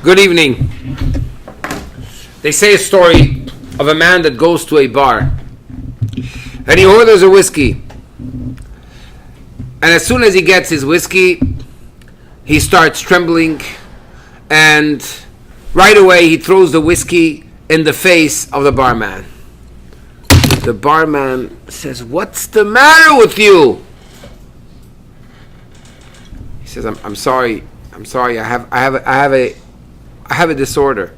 Good evening. They say a story of a man that goes to a bar and he orders a whiskey. And as soon as he gets his whiskey, he starts trembling, and right away he throws the whiskey in the face of the barman. The barman says, "What's the matter with you?" He says, I'm sorry. I have a disorder.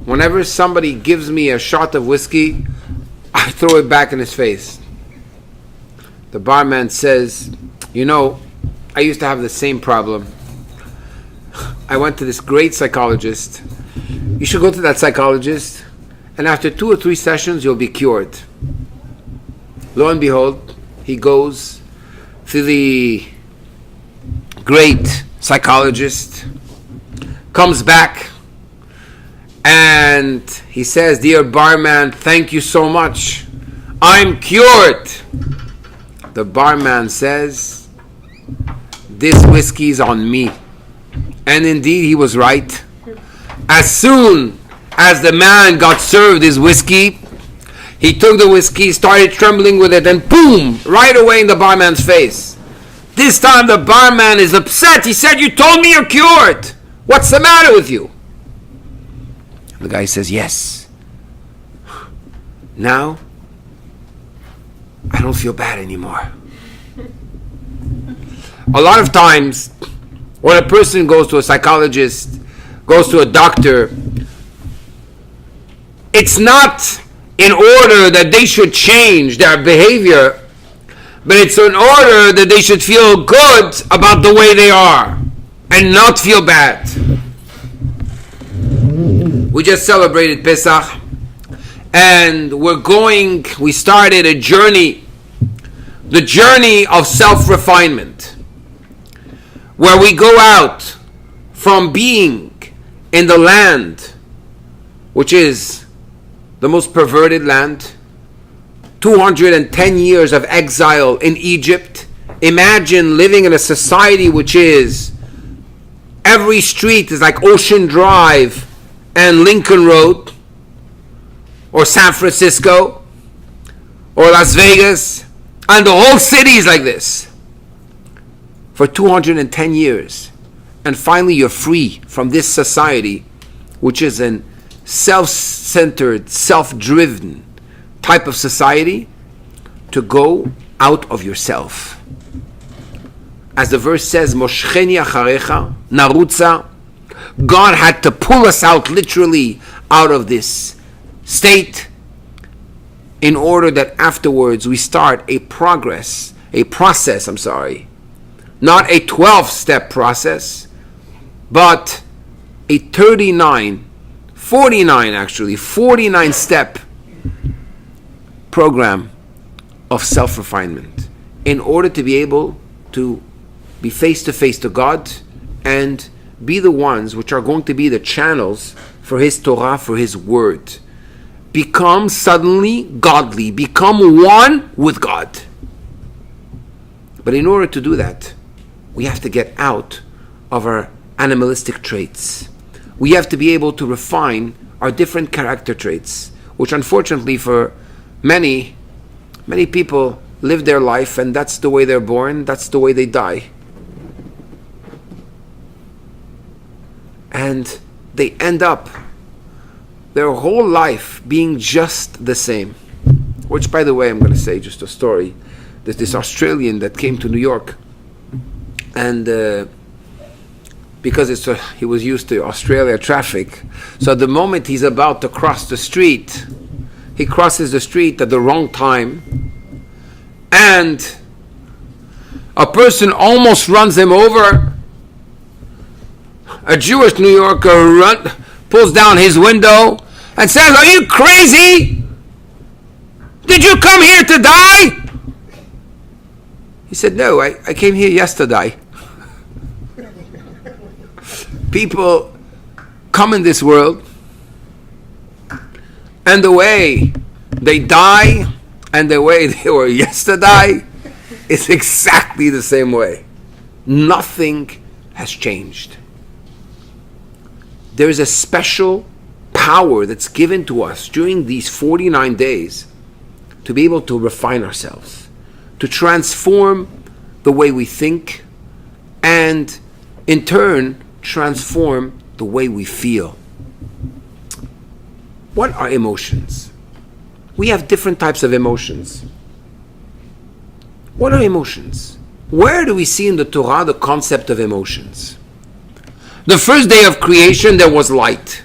Whenever somebody gives me a shot of whiskey, I throw it back in his face." The barman says, I used to have the same problem. I went to this great psychologist. You should go to that psychologist, and after 2 or 3 sessions, you'll be cured. Lo and behold, he goes to the great psychologist, comes back, and he says, "Dear barman, thank you so much. I'm cured." The barman says, "This whiskey's on me." And indeed, he was right. As soon as the man got served his whiskey, he took the whiskey, started trembling with it, and boom, right away in the barman's face. This time the barman is upset. He said, "You told me you're cured. What's the matter with you?" The guy says, "Yes. Now, I don't feel bad anymore." A lot of times, when a person goes to a psychologist, goes to a doctor, it's not in order that they should change their behavior, but it's in order that they should feel good about the way they are and not feel bad. We just celebrated Pesach, and we started a journey, the journey of self-refinement, where we go out from being in the land, which is the most perverted land, 210 years of exile in Egypt. Imagine living in a society which is, every street is like Ocean Drive and Lincoln Road, or San Francisco, or Las Vegas, and the whole city is like this for 210 years. And finally you're free from this society, which is an self-centered, self-driven type of society, to go out of yourself. As the verse says, Moshcheni acharecha, narutza, God had to pull us out, literally, out of this state, in order that afterwards we start a process, not a 12-step process, but a 49-step program of self-refinement, in order to be able to be face-to-face to God and be the ones which are going to be the channels for His Torah, for His Word. Become suddenly godly, become one with God. But in order to do that, we have to get out of our animalistic traits. We have to be able to refine our different character traits, which unfortunately for many people live their life, and that's the way they're born, that's the way they die. And they end up their whole life being just the same. Which, by the way, I'm going to say just a story. There's this Australian that came to New York, and because he was used to Australia traffic, so at the moment he's about to cross the street, he crosses the street at the wrong time, and a person almost runs him over. A Jewish New Yorker pulls down his window and says, "Are you crazy? Did you come here to die?" He said, "No, I came here yesterday." People come in this world, and the way they die and the way they were yesterday is exactly the same way. Nothing has changed. there is a special power that's given to us during these 49 days to be able to refine ourselves, to transform the way we think, and in turn transform the way we feel. What are emotions? We have different types of emotions. What are emotions? Where do we see in the Torah the concept of emotions? The first day of creation there was light.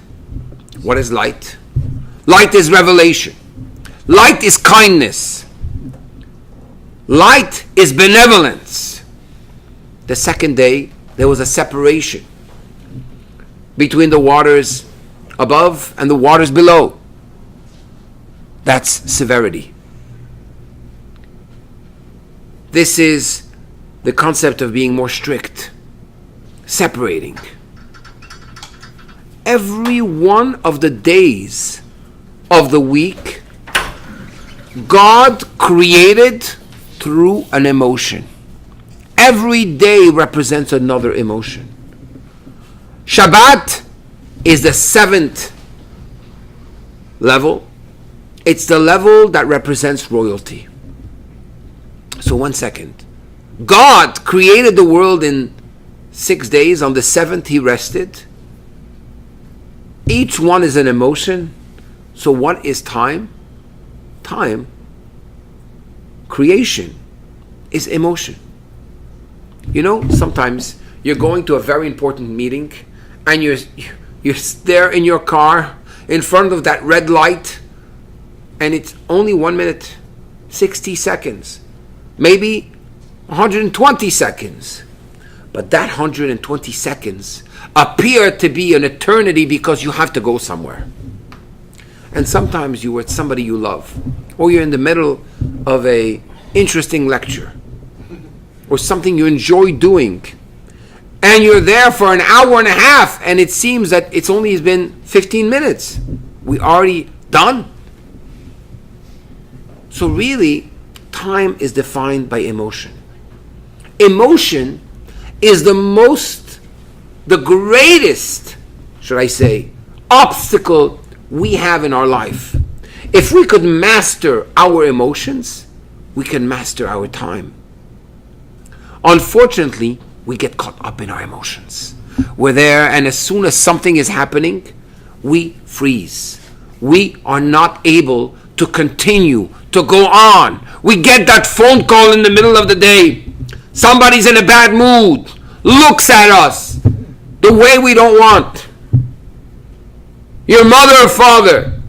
What is light? Light is revelation. Light is kindness. Light is benevolence. The second day there was a separation between the waters above and the waters below. That's severity. This is the concept of being more strict, separating. Every one of the days of the week, God created through an emotion. Every day represents another emotion. Shabbat is the 7th level. It's the level that represents royalty. So 1 second. God created the world in 6 days. On the 7th he rested. Each one is an emotion. So what is time? Time, creation, is emotion. You know, sometimes you're going to a very important meeting and you're there in your car in front of that red light, and it's only 1 minute, 60 seconds, maybe 120 seconds. But that 120 seconds appear to be an eternity because you have to go somewhere. And sometimes you're with somebody you love, or you're in the middle of a interesting lecture, or something you enjoy doing, and you're there for an hour and a half, and it seems that it's only been 15 minutes. We already done. So really, time is defined by emotion. Emotion is the greatest, should I say, obstacle we have in our life. If we could master our emotions, we can master our time. Unfortunately, we get caught up in our emotions. We're there, and as soon as something is happening, we freeze. We are not able to continue to go on. We get that phone call in the middle of the day. Somebody's in a bad mood, looks at us the way we don't want. Your mother or father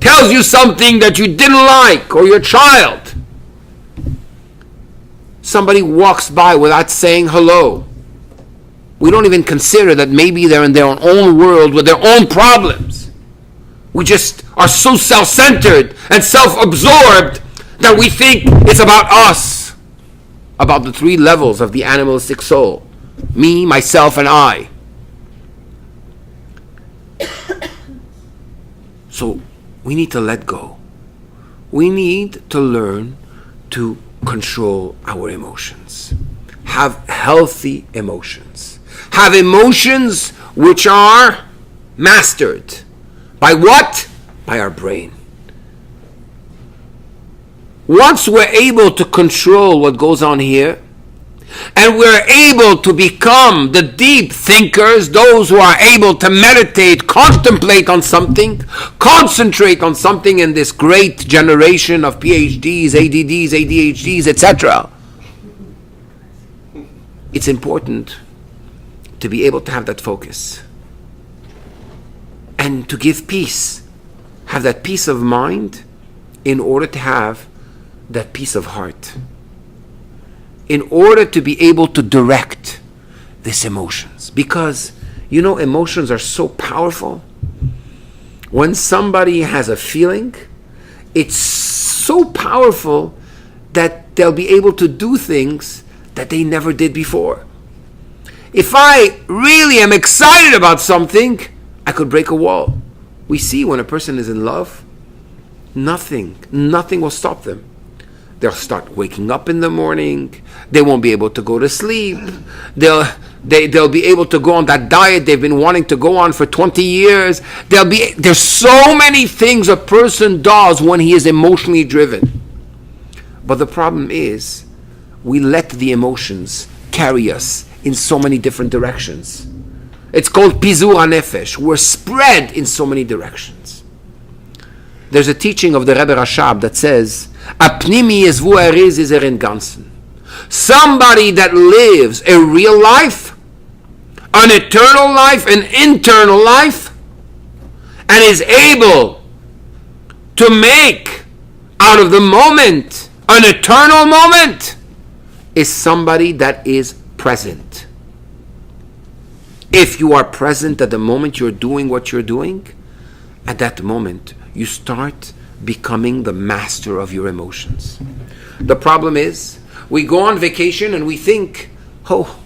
tells you something that you didn't like, or your child. Somebody walks by without saying hello. We don't even consider that maybe they're in their own world with their own problems. We just are so self-centered and self-absorbed that we think it's about us, about the 3 levels of the animalistic soul: me, myself, and I. So we need to let go. We need to learn to control our emotions. Have healthy emotions. Have emotions which are mastered. By what? By our brain. Once we're able to control what goes on here, and we're able to become the deep thinkers, those who are able to meditate, contemplate on something, concentrate on something in this great generation of PhDs, ADDs, ADHDs, etc. It's important to be able to have that focus and to give peace, have that peace of mind in order to have that peace of heart, in order to be able to direct these emotions. Because, you know, emotions are so powerful. When somebody has a feeling, it's so powerful that they'll be able to do things that they never did before. If I really am excited about something, I could break a wall. We see when a person is in love, nothing will stop them. They'll start waking up in the morning. They won't be able to go to sleep. They'll be able to go on that diet they've been wanting to go on for 20 years. There's so many things a person does when he is emotionally driven. But the problem is, we let the emotions carry us in so many different directions. It's called pizur hanefesh. We're spread in so many directions. There's a teaching of the Rebbe Rashab that says, "Apnimi yezvu eriz is in ganzen." Somebody that lives a real life, an eternal life, an internal life, and is able to make out of the moment an eternal moment, is somebody that is present. If you are present at the moment you're doing what you're doing, at that moment you start becoming the master of your emotions. The problem is, we go on vacation and we think, oh,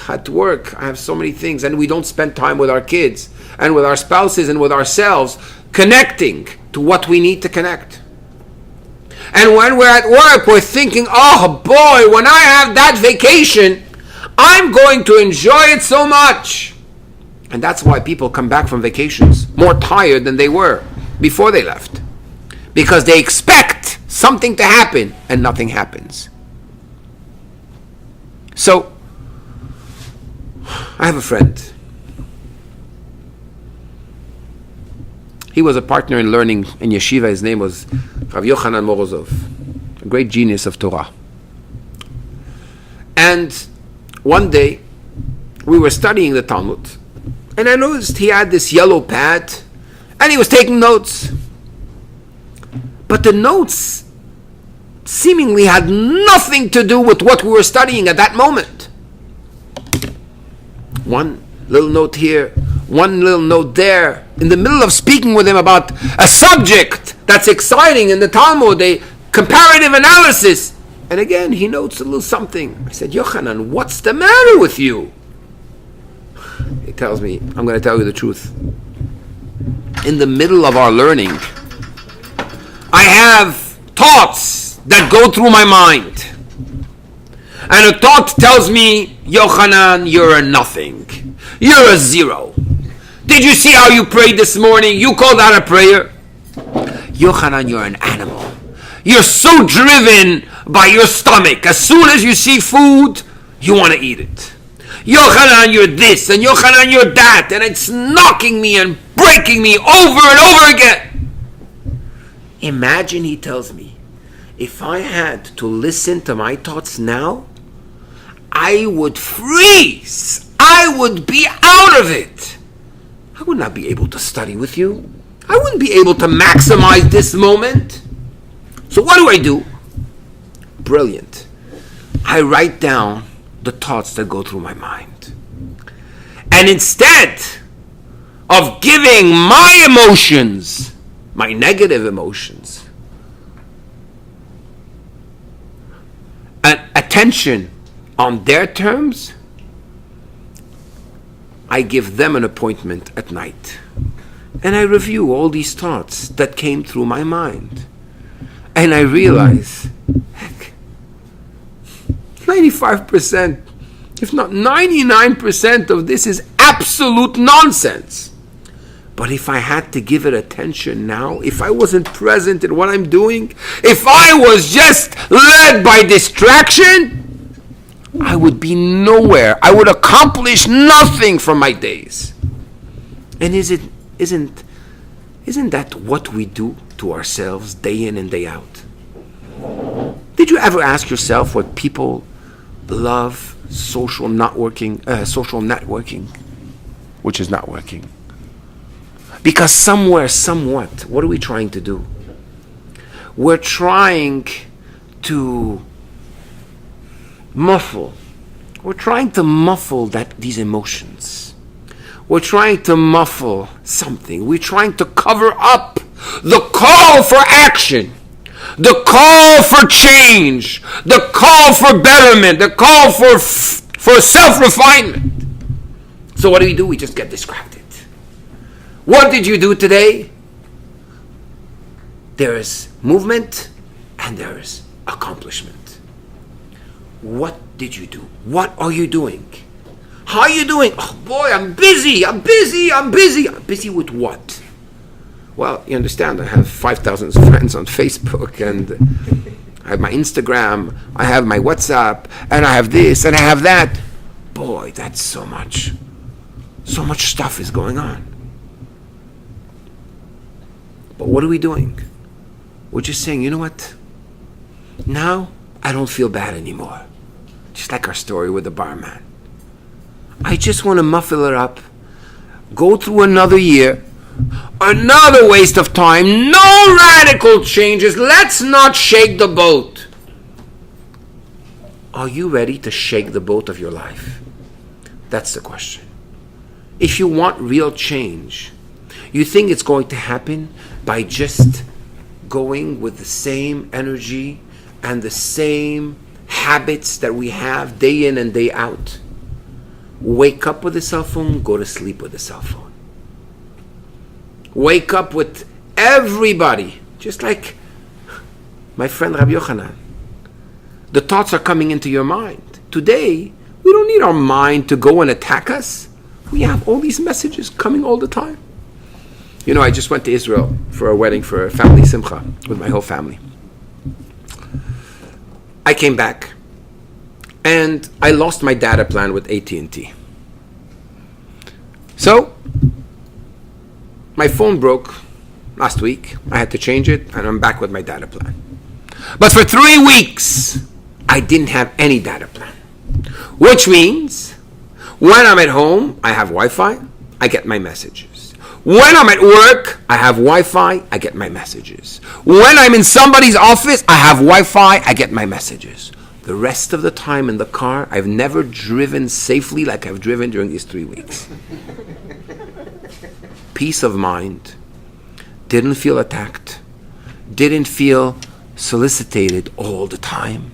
at work I have so many things, and we don't spend time with our kids and with our spouses and with ourselves, connecting to what we need to connect. And when we're at work, we're thinking, oh boy, when I have that vacation, I'm going to enjoy it so much. And that's why people come back from vacations more tired than they were before they left. Because they expect something to happen and nothing happens. So, I have a friend. He was a partner in learning in yeshiva. His name was Rav Yochanan Morozov, a great genius of Torah. And one day, we were studying the Talmud, and I noticed he had this yellow pad, and he was taking notes. But the notes seemingly had nothing to do with what we were studying at that moment. One little note here, one little note there. In the middle of speaking with him about a subject that's exciting in the Talmud, a comparative analysis, and again he notes a little something. I said, Yochanan, what's the matter with you? He tells me, I'm going to tell you the truth. In the middle of our learning, I have thoughts that go through my mind. And a thought tells me, Yochanan, you're a nothing. You're a zero. Did you see how you prayed this morning? You call that a prayer? Yochanan, you're an animal. You're so driven by your stomach. As soon as you see food, you want to eat it. Yochanan, you're this, and Yochanan, you're that, and it's knocking me and breaking me over and over again. Imagine, he tells me, if I had to listen to my thoughts now, I would freeze. I would be out of it. I would not be able to study with you. I wouldn't be able to maximize this moment. So what do? Brilliant. I write down the thoughts that go through my mind. And instead of giving my emotions, my negative emotions, attention on their terms, I give them an appointment at night. And I review all these thoughts that came through my mind. And I realize, heck, 95%, if not 99% of this is absolute nonsense. But if I had to give it attention now, if I wasn't present in what I'm doing, if I was just led by distraction, I would be nowhere. I would accomplish nothing from my days. And isn't that what we do to ourselves day in and day out? Did you ever ask yourself what people love social networking, which is not working? Because somewhere, somewhat, what are we trying to do? We're trying to muffle. We're trying to muffle these emotions. We're trying to muffle something. We're trying to cover up the call for action, the call for change, the call for betterment, the call for self-refinement. So what do? We just get distracted. What did you do today? There is movement and there is accomplishment. What did you do? What are you doing? How are you doing? Oh boy, I'm busy. Busy with what? Well, you understand, I have 5,000 friends on Facebook, and I have my Instagram, I have my WhatsApp, and I have this, and I have that. Boy, that's so much. So much stuff is going on. But what are we doing? We're just saying, you know what? Now, I don't feel bad anymore. Just like our story with the barman. I just want to muffle it up, go through another year, another waste of time, no radical changes. Let's not shake the boat. Are you ready to shake the boat of your life? That's the question. If you want real change, you think it's going to happen by just going with the same energy and the same habits that we have day in and day out? Wake up with a cell phone, go to sleep with a cell phone. Wake up with everybody, just like my friend Rabbi Yochanan. The thoughts are coming into your mind. Today, we don't need our mind to go and attack us. We have all these messages coming all the time. You know, I just went to Israel for a wedding, for a family simcha with my whole family. I came back and I lost my data plan with AT&T. So, my phone broke last week. I had to change it, and I'm back with my data plan. But for 3 weeks, I didn't have any data plan. Which means, when I'm at home, I have Wi-Fi, I get my messages. When I'm at work, I have Wi-Fi, I get my messages. When I'm in somebody's office, I have Wi-Fi, I get my messages. The rest of the time in the car, I've never driven safely like I've driven during these 3 weeks. Peace of mind. Didn't feel attacked. Didn't feel solicited all the time.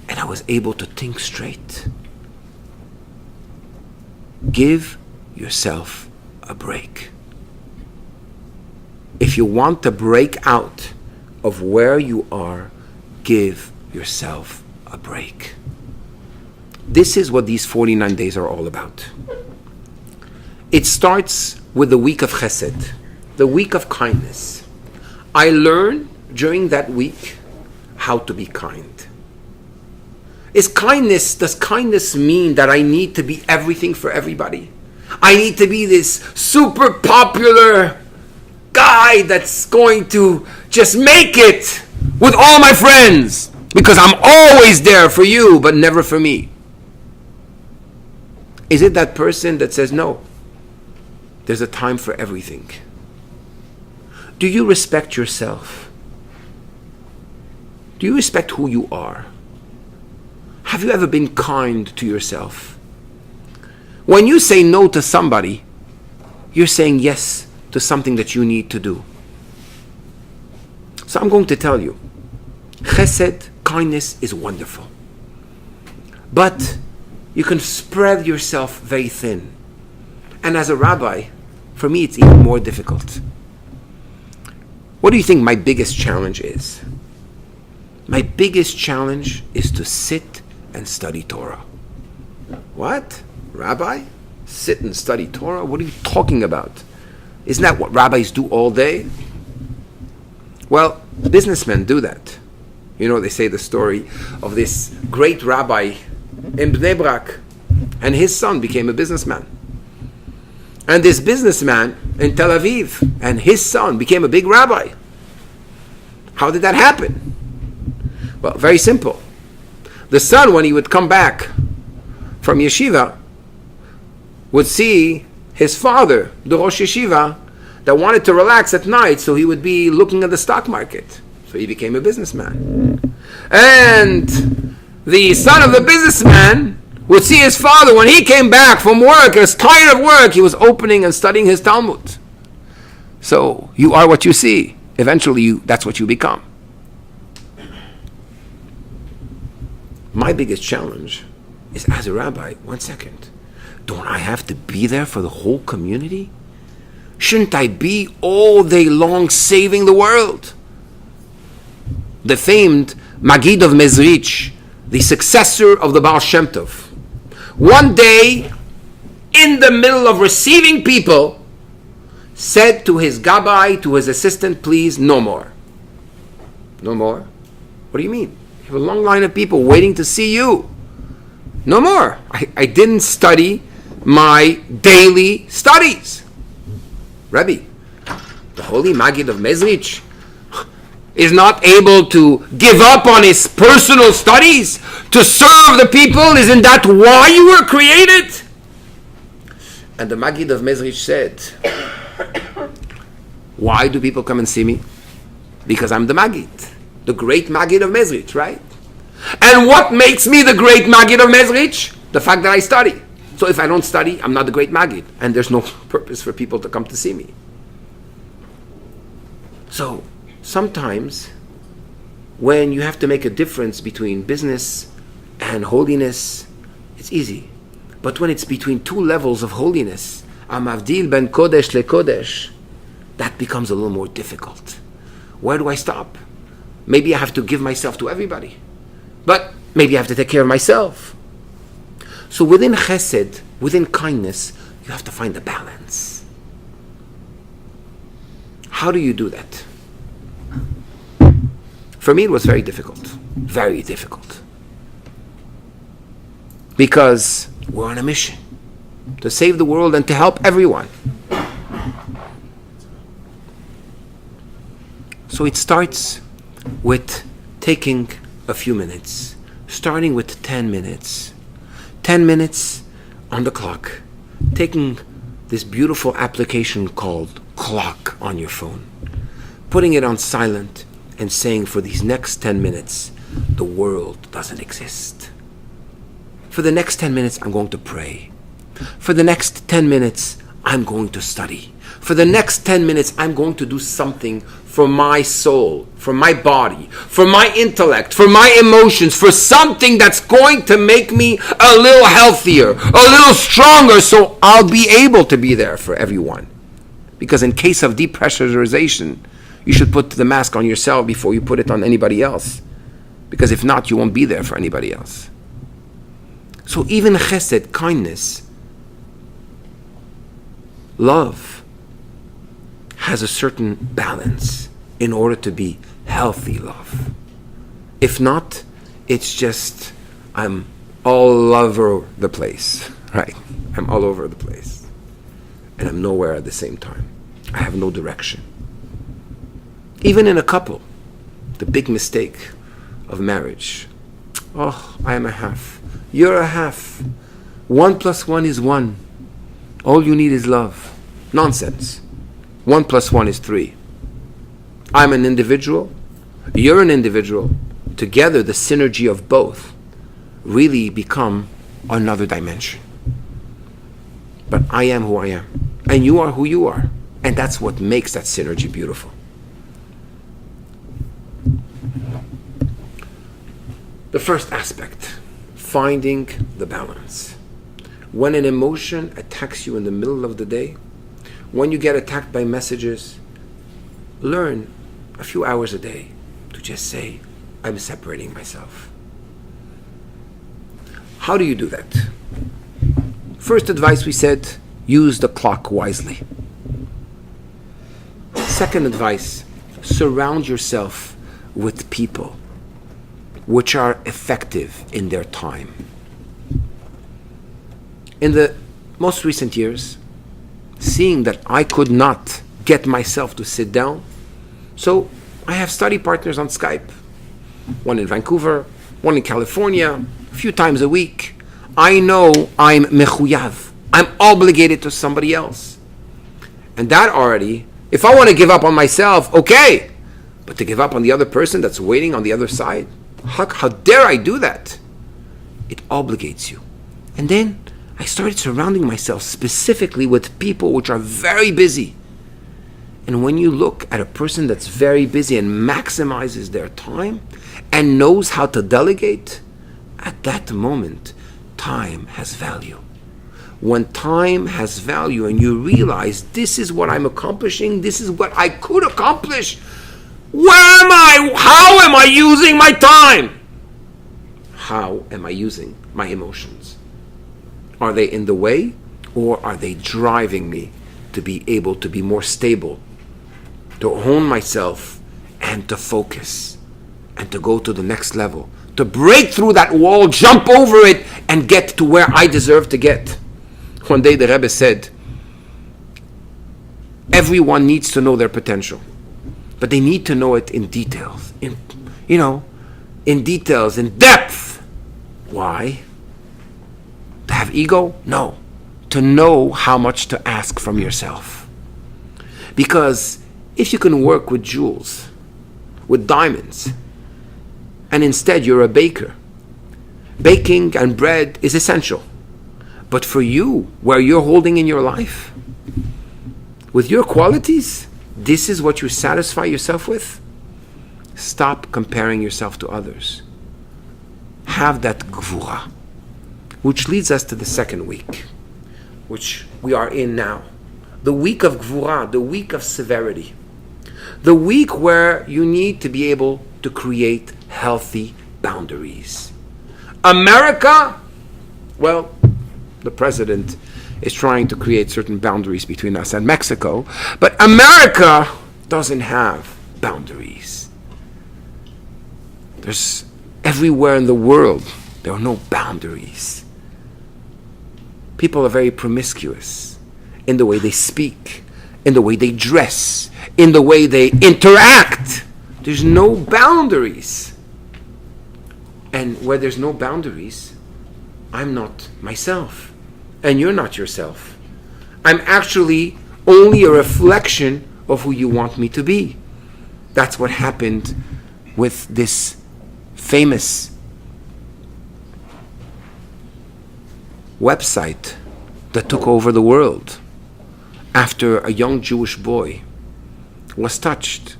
And I was able to think straight. Give yourself a break. If you want to break out of where you are, give yourself a break. This is what these 49 days are all about. It starts with the week of Chesed, the week of kindness. I learned during that week how to be kind. Does kindness mean that I need to be everything for everybody? I need to be this super popular guy that's going to just make it with all my friends because I'm always there for you but never for me? Is it that person that says, no, there's a time for everything? Do you respect yourself? Do you respect who you are? Have you ever been kind to yourself? When you say no to somebody, you're saying yes to something that you need to do. So I'm going to tell you, Chesed, kindness, is wonderful. But you can spread yourself very thin. And as a rabbi, for me it's even more difficult. What do you think my biggest challenge is? My biggest challenge is to sit and study Torah. What? Rabbi? Sit and study Torah? What are you talking about? Isn't that what rabbis do all day? Well, businessmen do that. You know, they say the story of this great rabbi in Bnei Brak, and his son became a businessman. And this businessman in Tel Aviv, and his son became a big rabbi. How did that happen? Well, very simple. The son, when he would come back from yeshiva, would see his father, the Rosh Yeshiva, that wanted to relax at night, so he would be looking at the stock market. So he became a businessman. And the son of the businessman would see his father when he came back from work, was tired of work, he was opening and studying his Talmud. So you are what you see. Eventually, that's what you become. My biggest challenge is, as a rabbi, 1 second, don't I have to be there for the whole community? Shouldn't I be all day long saving the world? The famed Magid of Mezrich, the successor of the Baal Shem Tov, one day, in the middle of receiving people, said to his gabbai, to his assistant, please, no more. No more? What do you mean? You have a long line of people waiting to see you. No more. I didn't study my daily studies. Rebbe, the holy Magid of Mezrich is not able to give up on his personal studies to serve the people. Isn't that why you were created? And the Magid of Mezrich said, why do people come and see me? Because I'm the Magid, the great Magid of Mezrich, right? And what makes me the great Magid of Mezrich? The fact that I study. So if I don't study, I'm not the great Magid, and there's no purpose for people to come to see me. So sometimes when you have to make a difference between business and holiness, it's easy. But when it's between two levels of holiness, Amavdil ben Kodesh le Kodesh, that becomes a little more difficult. Where do I stop? Maybe I have to give myself to everybody. But maybe I have to take care of myself. So within chesed, within kindness, you have to find the balance. How do you do that? For me, it was very difficult. Very difficult. Because we're on a mission to save the world and to help everyone. So it starts with taking a few minutes, starting with 10 minutes. 10 minutes on the clock, taking this beautiful application called Clock on your phone, putting it on silent and saying, for these next 10 minutes, the world doesn't exist. For the next 10 minutes, I'm going to pray. For the next 10 minutes, I'm going to study. For the next 10 minutes, I'm going to do something for my soul, for my body, for my intellect, for my emotions, for something that's going to make me a little healthier, a little stronger, so I'll be able to be there for everyone. Because in case of depressurization, you should put the mask on yourself before you put it on anybody else. Because if not, you won't be there for anybody else. So even chesed, kindness, love, has a certain balance in order to be healthy love. If not, it's just, I'm all over the place, right? I'm all over the place. And I'm nowhere at the same time. I have no direction. Even in a couple, the big mistake of marriage. Oh, I am a half. You're a half. 1 + 1 is 1. All you need is love. Nonsense. 1 + 1 is 3. I'm an individual. You're an individual. Together, the synergy of both really become another dimension. But I am who I am. And you are who you are. And that's what makes that synergy beautiful. The first aspect, finding the balance. When an emotion attacks you in the middle of the day, when you get attacked by messages, learn a few hours a day to just say, I'm separating myself. How do you do that? First advice, we said, use the clock wisely. Second advice, surround yourself with people which are effective in their time. In the most recent years, seeing that I could not get myself to sit down, so I have study partners on Skype. One in Vancouver, one in California, a few times a week. I know I'm mechuyav. I'm obligated to somebody else. And that already, if I want to give up on myself, okay. But to give up on the other person that's waiting on the other side, how dare I do that? It obligates you. And then I started surrounding myself specifically with people which are very busy. And when you look at a person that's very busy and maximizes their time and knows how to delegate, at that moment, time has value. When time has value and you realize this is what I'm accomplishing, this is what I could accomplish, Where am I? How am I using my time? How am I using my emotions? Are they in the way, or are they driving me to be able to be more stable, to hone myself, and to focus, and to go to the next level, to break through that wall, jump over it, and get to where I deserve to get? One day the Rebbe said, everyone needs to know their potential, but they need to know it in details, in details, in depth. Why? To have ego? No. To know how much to ask from yourself. Because if you can work with jewels, with diamonds, and instead you're a baker, baking and bread is essential. But for you, where you're holding in your life, with your qualities, this is what you satisfy yourself with? Stop comparing yourself to others. Have that gvura. Which leads us to the second week, which we are in now. The week of gvura, the week of severity. The week where you need to be able to create healthy boundaries. America, well, the president is trying to create certain boundaries between us and Mexico, but America doesn't have boundaries. There's everywhere in the world, there are no boundaries. People are very promiscuous in the way they speak, in the way they dress, in the way they interact. There's no boundaries. And where there's no boundaries, I'm not myself. And you're not yourself. I'm actually only a reflection of who you want me to be. That's what happened with this famous website that took over the world after a young Jewish boy was touched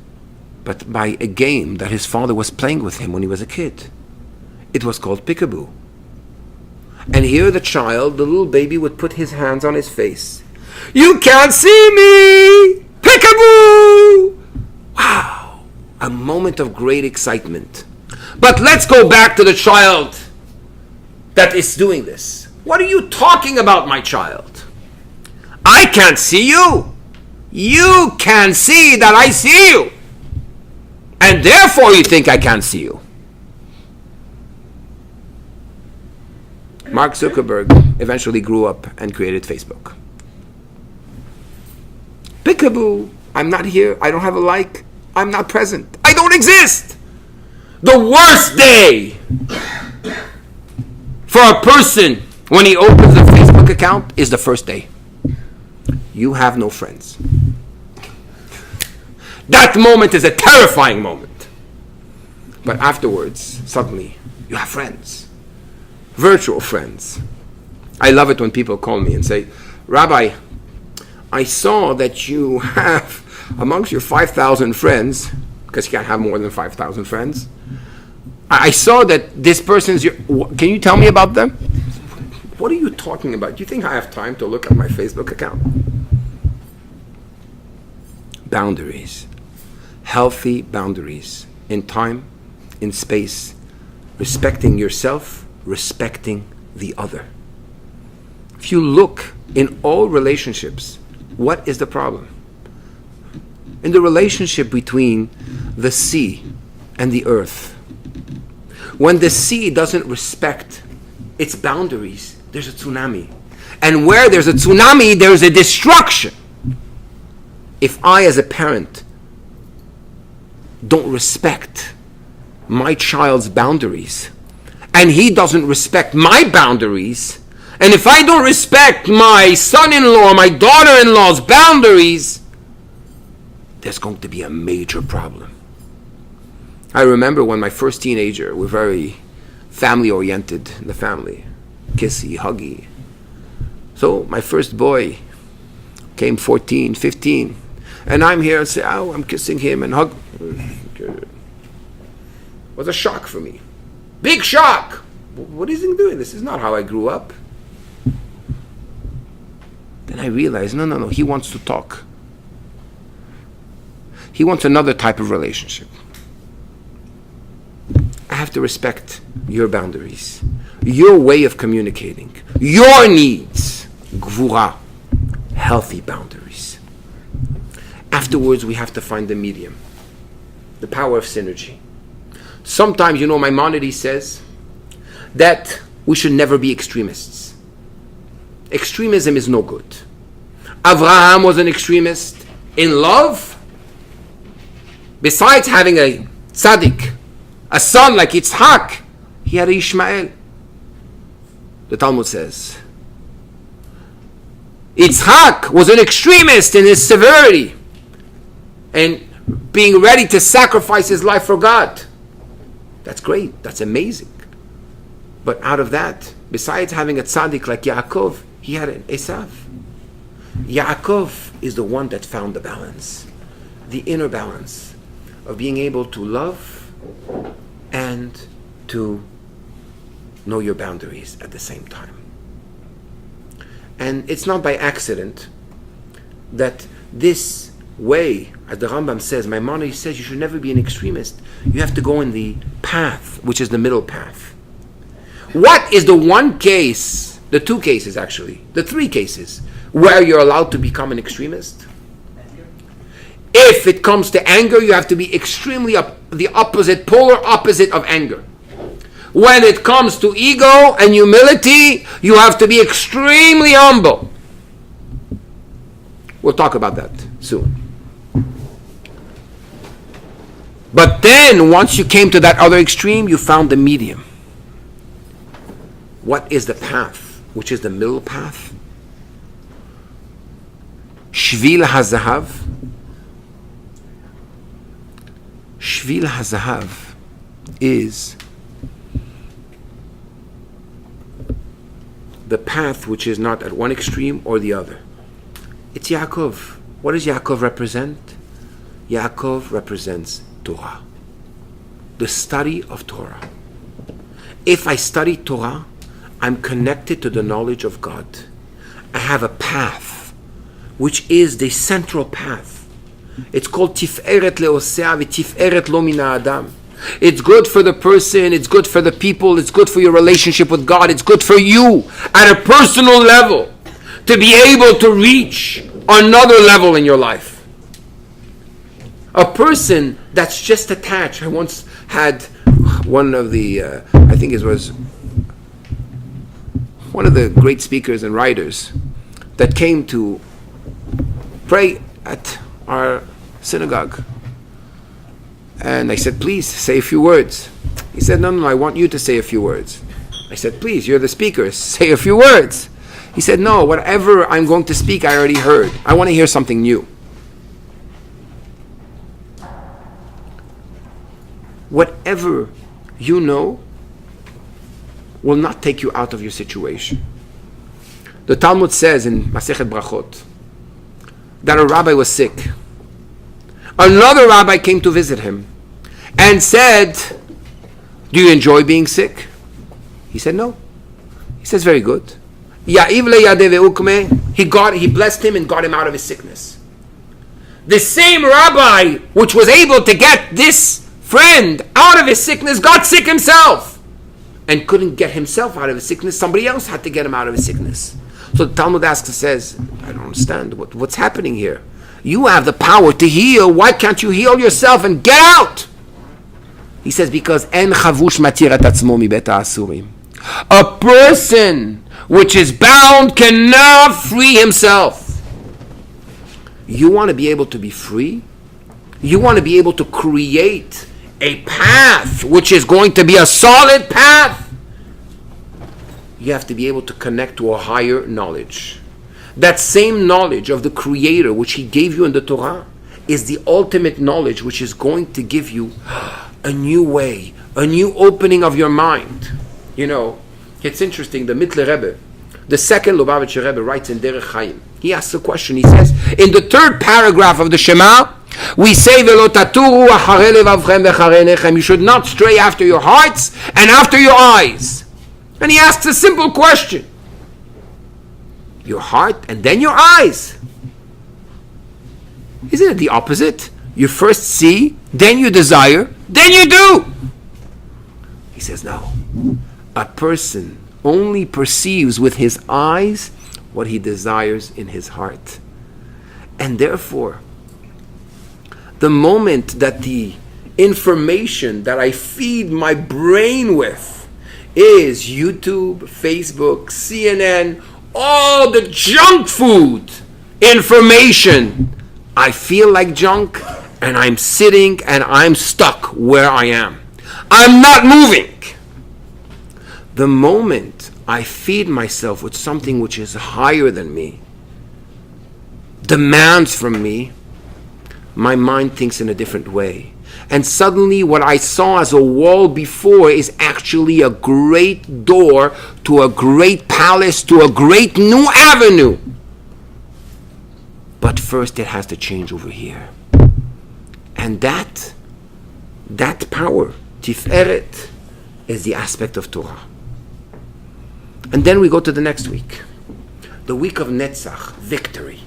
by a game that his father was playing with him when he was a kid. It was called Peekaboo. And here the child, the little baby, would put his hands on his face. You can't see me! Peekaboo! Wow! A moment of great excitement. But let's go back to the child that is doing this. What are you talking about, my child? I can't see you. You can see that I see you. And therefore you think I can't see you. Mark Zuckerberg eventually grew up and created Facebook. Peekaboo, I'm not here, I don't have a like, I'm not present, I don't exist. The worst day for a person when he opens a Facebook account is the first day. You have no friends. That moment is a terrifying moment. But afterwards, suddenly, you have friends. Virtual friends. I love it when people call me and say, Rabbi, I saw that you have amongst your 5,000 friends, because you can't have more than 5,000 friends, I saw that this person's your... Can you tell me about them? What are you talking about? Do you think I have time to look at my Facebook account? Boundaries. Healthy boundaries. In time, in space. Respecting yourself, respecting the other. If you look in all relationships, what is the problem? In the relationship between the sea and the earth, when the sea doesn't respect its boundaries, there's a tsunami. And where there's a tsunami, there's a destruction. If I, as a parent, don't respect my child's boundaries, and he doesn't respect my boundaries, and if I don't respect my son-in-law, my daughter-in-law's boundaries, there's going to be a major problem. I remember when my first teenager, we're very family-oriented in the family. Kissy, huggy. So my first boy came 14, 15, and I'm here and say, oh, I'm kissing him and hug. It was a shock for me. Big shock! What is he doing? This is not how I grew up. Then I realized, no, he wants to talk. He wants another type of relationship. I have to respect your boundaries, your way of communicating, your needs. Gvura, healthy boundaries. Afterwards, we have to find the medium, the power of synergy. Sometimes, Maimonides says that we should never be extremists. Extremism is no good. Avraham was an extremist in love. Besides having a tzaddik, a son like Yitzhak, he had Ishmael. The Talmud says Yitzhak was an extremist in his severity and being ready to sacrifice his life for God. That's great. That's amazing. But out of that, besides having a tzaddik like Yaakov, he had an Esav. Yaakov is the one that found the balance, the inner balance of being able to love and to know your boundaries at the same time. And it's not by accident that this way, as the Rambam says, Maimonides says, you should never be an extremist. You have to go in the path, which is the middle path. What is the one case, the two cases actually, the three cases, where you're allowed to become an extremist? If it comes to anger, you have to be extremely the opposite, polar opposite of anger. When it comes to ego and humility, you have to be extremely humble. We'll talk about that soon. But then, once you came to that other extreme, you found the medium. What is the path? Which is the middle path? Shvil HaZahav. Shvil HaZahav is the path which is not at one extreme or the other. It's Yaakov. What does Yaakov represent? Yaakov represents Torah, the study of Torah. If I study Torah, I'm connected to the knowledge of God. I have a path, which is the central path. It's called Tiferet Leosea v'Tiferet Lo Min Ha'adam. It's good for the person, it's good for the people, it's good for your relationship with God, it's good for you at a personal level to be able to reach another level in your life. A person that's just attached. I once had one of the, I think it was one of the great speakers and writers that came to pray at our synagogue. And I said, please say a few words. He said, no, I want you to say a few words. I said, please, you're the speaker, say a few words. He said, no, whatever I'm going to speak, I already heard. I want to hear something new. Whatever you know will not take you out of your situation. The Talmud says in Masechet Brachot that a rabbi was sick. Another rabbi came to visit him and said, do you enjoy being sick? He said, no. He says, very good. He blessed him and got him out of his sickness. The same rabbi which was able to get this friend out of his sickness got sick himself and couldn't get himself out of his sickness. Somebody else had to get him out of his sickness. So the Talmud asks and says, I don't understand what's happening here. You have the power to heal. Why can't you heal yourself and get out? He says, because en chavush matirat atzmo mi bet ha'asurim. A person which is bound cannot free himself. You want to be able to be free? You want to be able to create a path which is going to be a solid path? You have to be able to connect to a higher knowledge. That same knowledge of the Creator which He gave you in the Torah is the ultimate knowledge which is going to give you a new way, a new opening of your mind. You know, it's interesting, the Mittler Rebbe, the second Lubavitcher Rebbe, writes in Derech Chaim. He asks a question. He says, in the third paragraph of the Shema, we say, "Velo taturu acharei levavchem v'acharei einechem." You should not stray after your hearts and after your eyes. And he asks a simple question. Your heart and then your eyes. Isn't it the opposite? You first see, then you desire, then you do. He says, no. A person only perceives with his eyes what he desires in his heart. And therefore, the moment that the information that I feed my brain with is YouTube, Facebook, CNN, all the junk food information, I feel like junk, and I'm sitting and I'm stuck where I am. I'm not moving. The moment I feed myself with something which is higher than me, demands from me, my mind thinks in a different way. And suddenly what I saw as a wall before is actually a great door to a great palace, to a great new avenue. But first it has to change over here. And that power, Tiferet, is the aspect of Torah. And then we go to the next week. The week of Netzach, victory.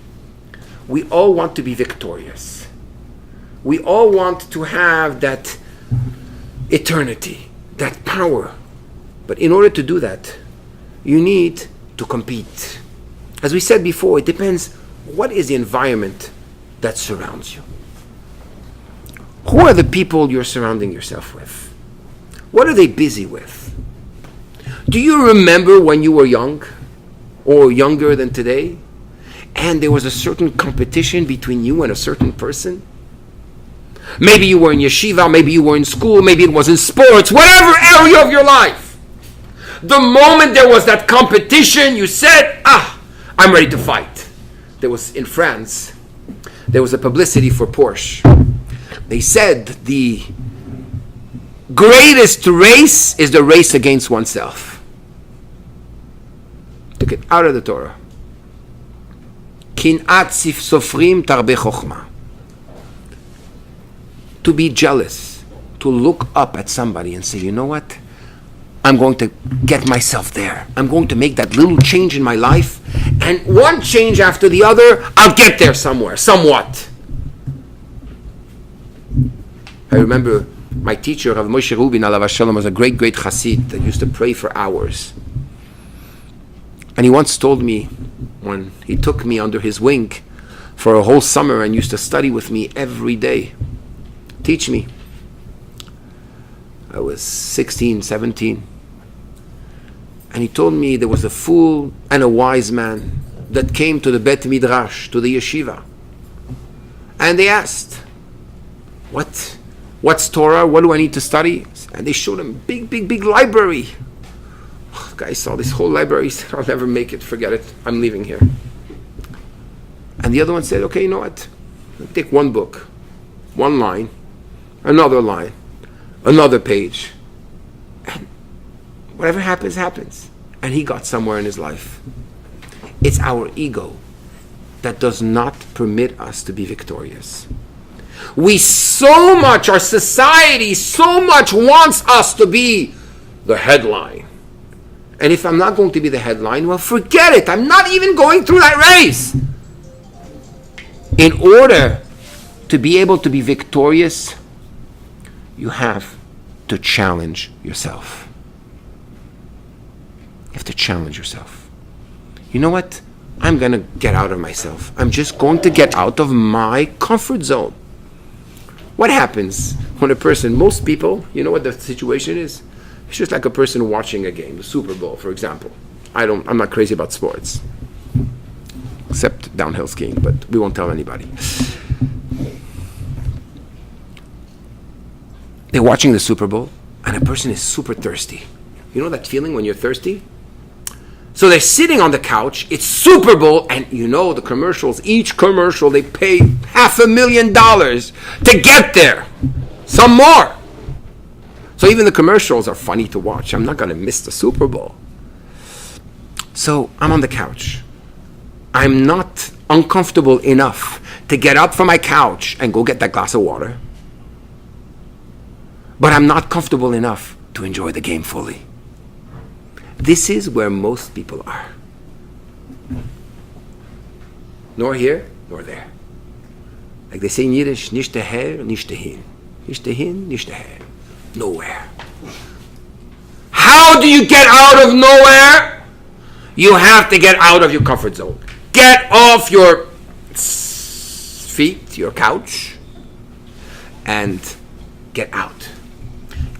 We all want to be victorious. We all want to have that eternity, that power. But in order to do that, you need to compete. As we said before, it depends what is the environment that surrounds you. Who are the people you're surrounding yourself with? What are they busy with? Do you remember when you were young or younger than today, and there was a certain competition between you and a certain person? Maybe you were in yeshiva, maybe you were in school, maybe it was in sports, whatever area of your life. The moment there was that competition, you said, I'm ready to fight. There was, in France, there was a publicity for Porsche. They said the greatest race is the race against oneself. Took it out of the Torah. Kin'at sofrim tarbe chokhmah. To be jealous, to look up at somebody and say, you know what? I'm going to get myself there. I'm going to make that little change in my life, and one change after the other, I'll get there somewhere, somewhat. I remember my teacher, Rav Moshe Rubin, alav hashalom, was a great, great chassid that used to pray for hours. And he once told me, when he took me under his wing for a whole summer and used to study with me every day, teach me. I was 16, 17. And he told me there was a fool and a wise man that came to the Bet Midrash, to the yeshiva. And they asked, what's Torah? What do I need to study? And they showed him big library. The guy saw this whole library. He said, I'll never make it. Forget it. I'm leaving here. And the other one said, okay, you know what? Take one book, one line, another line, another page. And whatever happens, happens. And he got somewhere in his life. It's our ego that does not permit us to be victorious. We so much, our society so much wants us to be the headline. And if I'm not going to be the headline, well, forget it. I'm not even going through that race. In order to be able to be victorious, you have to challenge yourself. You have to challenge yourself. You know what? I'm going to get out of myself. I'm just going to get out of my comfort zone. What happens when a person, most people, you know what the situation is? It's just like a person watching a game, the Super Bowl, for example. I'm not crazy about sports, except downhill skiing, but we won't tell anybody. They're watching the Super Bowl, and a person is super thirsty. You know that feeling when you're thirsty? So they're sitting on the couch, it's Super Bowl, and you know the commercials, each commercial, they pay $500,000 to get there. Some more. So even the commercials are funny to watch. I'm not going to miss the Super Bowl. So I'm on the couch. I'm not uncomfortable enough to get up from my couch and go get that glass of water. But I'm not comfortable enough to enjoy the game fully. This is where most people are. Nor here, nor there. Like they say in Yiddish, nicht daher, nicht dahin. Nicht dahin, nicht daher. Nowhere. How do you get out of nowhere? You have to get out of your comfort zone. Get off your feet, your couch, and get out.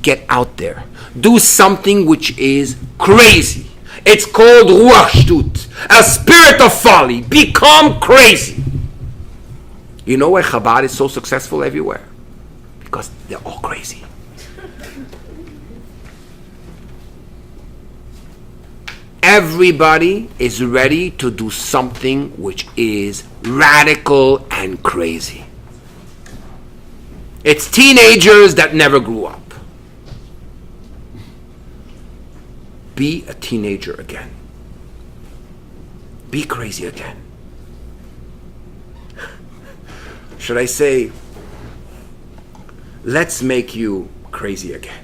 Get out there. Do something which is crazy. It's called Ruach Shtut, a spirit of folly. Become crazy. You know why Chabad is so successful everywhere? Because they're all crazy. Everybody is ready to do something which is radical and crazy. It's teenagers that never grew up. Be a teenager again. Be crazy again. Should I say, let's make you crazy again?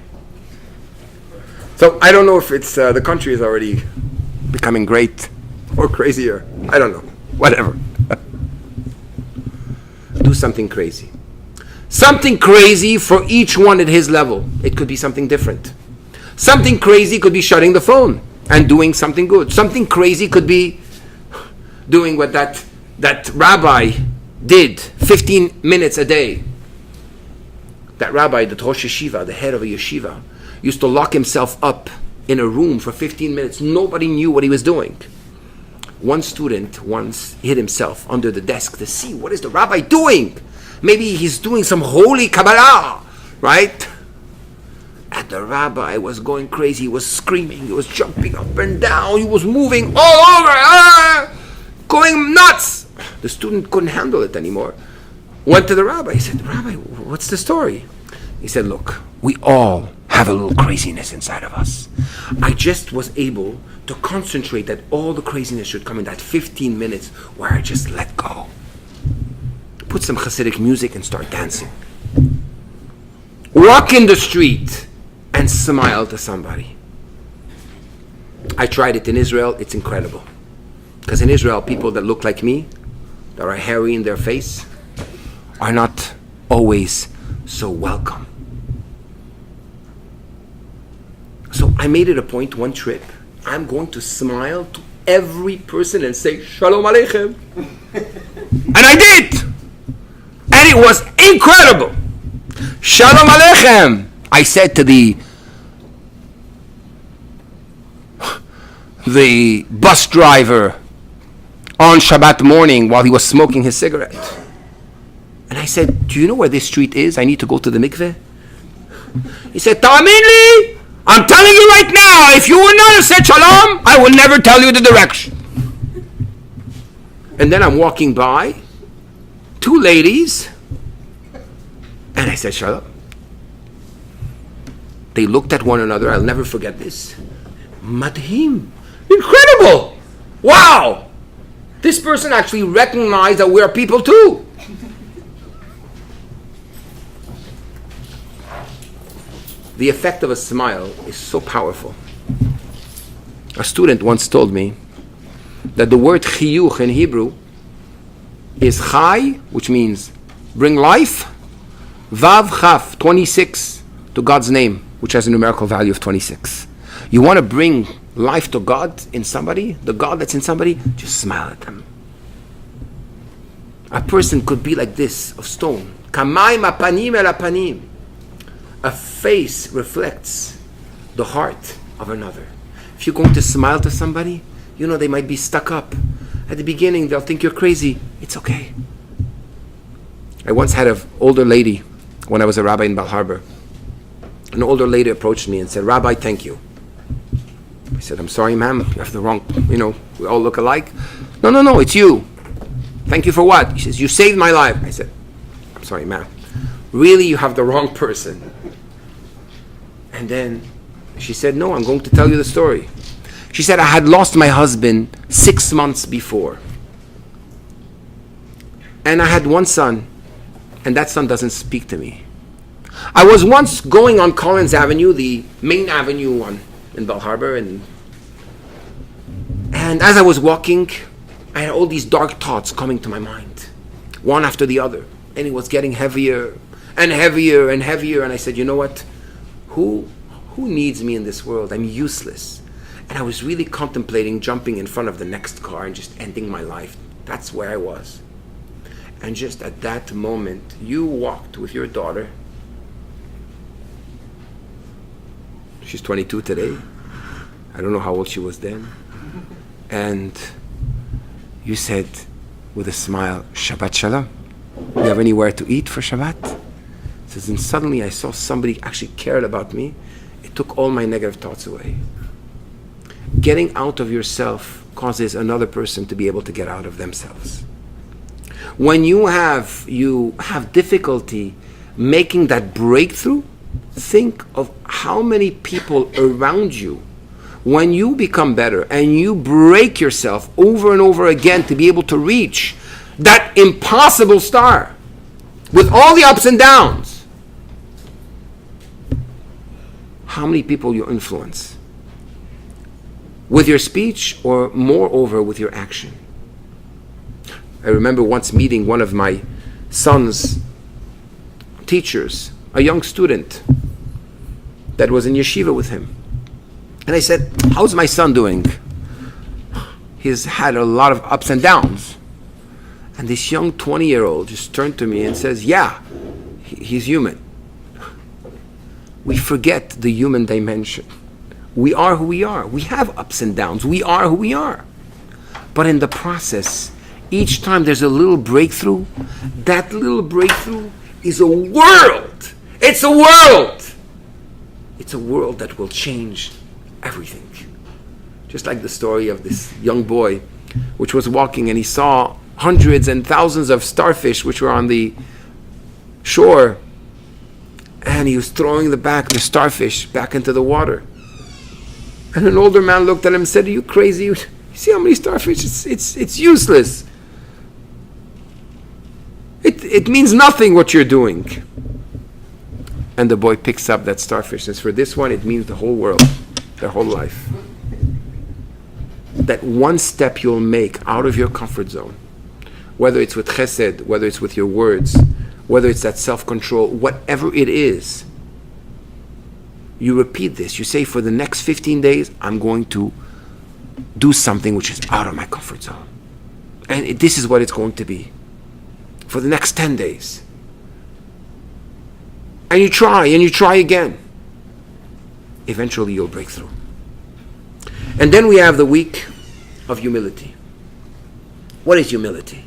So I don't know if it's the country is already becoming great or crazier. I don't know. Whatever. Do something crazy. Something crazy for each one at his level. It could be something different. Something crazy could be shutting the phone and doing something good. Something crazy could be doing what that rabbi did 15 minutes a day. That rabbi, the Rosh Yeshiva, the head of a yeshiva, used to lock himself up in a room for 15 minutes. Nobody knew what he was doing. One student once hid himself under the desk to see what is the rabbi doing. Maybe he's doing some holy Kabbalah, right? And the rabbi was going crazy. He was screaming. He was jumping up and down. He was moving all over, going nuts. The student couldn't handle it anymore. Went to the rabbi. He said, Rabbi, what's the story? He said, look, we all have a little craziness inside of us. I just was able to concentrate that all the craziness should come in that 15 minutes where I just let go. Put some Hasidic music and start dancing. Walk in the street and smile to somebody. I tried it in Israel. It's incredible. Because in Israel, people that look like me, that are hairy in their face, are not always so welcome. So I made it a point one trip. I'm going to smile to every person and say, Shalom Aleichem. And I did. And it was incredible. Shalom Aleichem. I said to the bus driver on Shabbat morning while he was smoking his cigarette. And I said, do you know where this street is? I need to go to the mikveh. He said, Ta'amin li, I'm telling you right now, if you would not have said shalom, I will never tell you the direction. And then I'm walking by, two ladies, and I said shalom. They looked at one another. I'll never forget this. Madhim. Incredible. Wow. This person actually recognized that we're people too. The effect of a smile is so powerful. A student once told me that the word chiyuch in Hebrew is chai, which means bring life, vav chaf, 26, to God's name, which has a numerical value of 26. You want to bring life to God in somebody, the God that's in somebody, just smile at them. A person could be like this, of stone. Kamayim apanim el apanim. A face reflects the heart of another. If you're going to smile to somebody, you know they might be stuck up. At the beginning, they'll think you're crazy. It's okay. I once had an older lady, when I was a rabbi in Bal Harbor. An older lady approached me and said, Rabbi, thank you. I said, I'm sorry, ma'am, you have the wrong, we all look alike. No, it's you. Thank you for what? She says, you saved my life. I said, I'm sorry, ma'am. Really, you have the wrong person. And then she said, no, I'm going to tell you the story. She said, I had lost my husband 6 months before. And I had one son, and that son doesn't speak to me. I was once going on Collins Avenue, the main avenue in Bal Harbor, and as I was walking, I had all these dark thoughts coming to my mind, one after the other. And it was getting heavier and heavier and heavier. And I said, you know what? Who needs me in this world? I'm useless. And I was really contemplating jumping in front of the next car and just ending my life. That's where I was. And just at that moment, you walked with your daughter. She's 22 today. I don't know how old she was then. And you said with a smile, Shabbat Shalom. You have anywhere to eat for Shabbat? Says, and suddenly I saw somebody actually cared about me. It took all my negative thoughts away. Getting out of yourself causes another person to be able to get out of themselves. When you have difficulty making that breakthrough, think of how many people around you, when you become better and you break yourself over and over again to be able to reach that impossible star with all the ups and downs, how many people you influence with your speech or moreover with your action. I remember once meeting one of my son's teachers, a young student that was in yeshiva with him. And I said, how's my son doing? He's had a lot of ups and downs. And this young 20-year-old just turned to me and says, yeah, he's human. We forget the human dimension. We are who we are. We have ups and downs. We are who we are. But in the process, each time there's a little breakthrough, that little breakthrough is a world. It's a world. It's a world that will change everything. Just like the story of this young boy which was walking and he saw hundreds and thousands of starfish which were on the shore, and he was throwing the starfish back into the water. And an older man looked at him and said, are you crazy? You see how many starfish? It's useless. It means nothing what you're doing. And the boy picks up that starfish and says, for this one it means the whole world, their whole life. That one step you'll make out of your comfort zone, whether it's with chesed, whether it's with your words, whether it's that self-control, whatever it is, you repeat this. You say, for the next 15 days, I'm going to do something which is out of my comfort zone. And this is what it's going to be. For the next 10 days. And you try again. Eventually you'll break through. And then we have the week of humility. What is humility?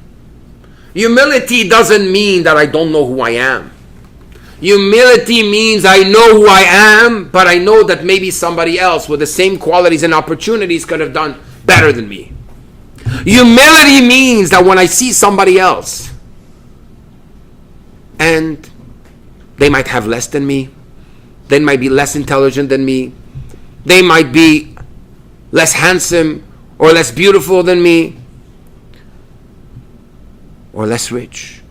Humility doesn't mean that I don't know who I am. Humility means I know who I am, but I know that maybe somebody else with the same qualities and opportunities could have done better than me. Humility means that when I see somebody else, and they might have less than me, they might be less intelligent than me, they might be less handsome or less beautiful than me, or less rich,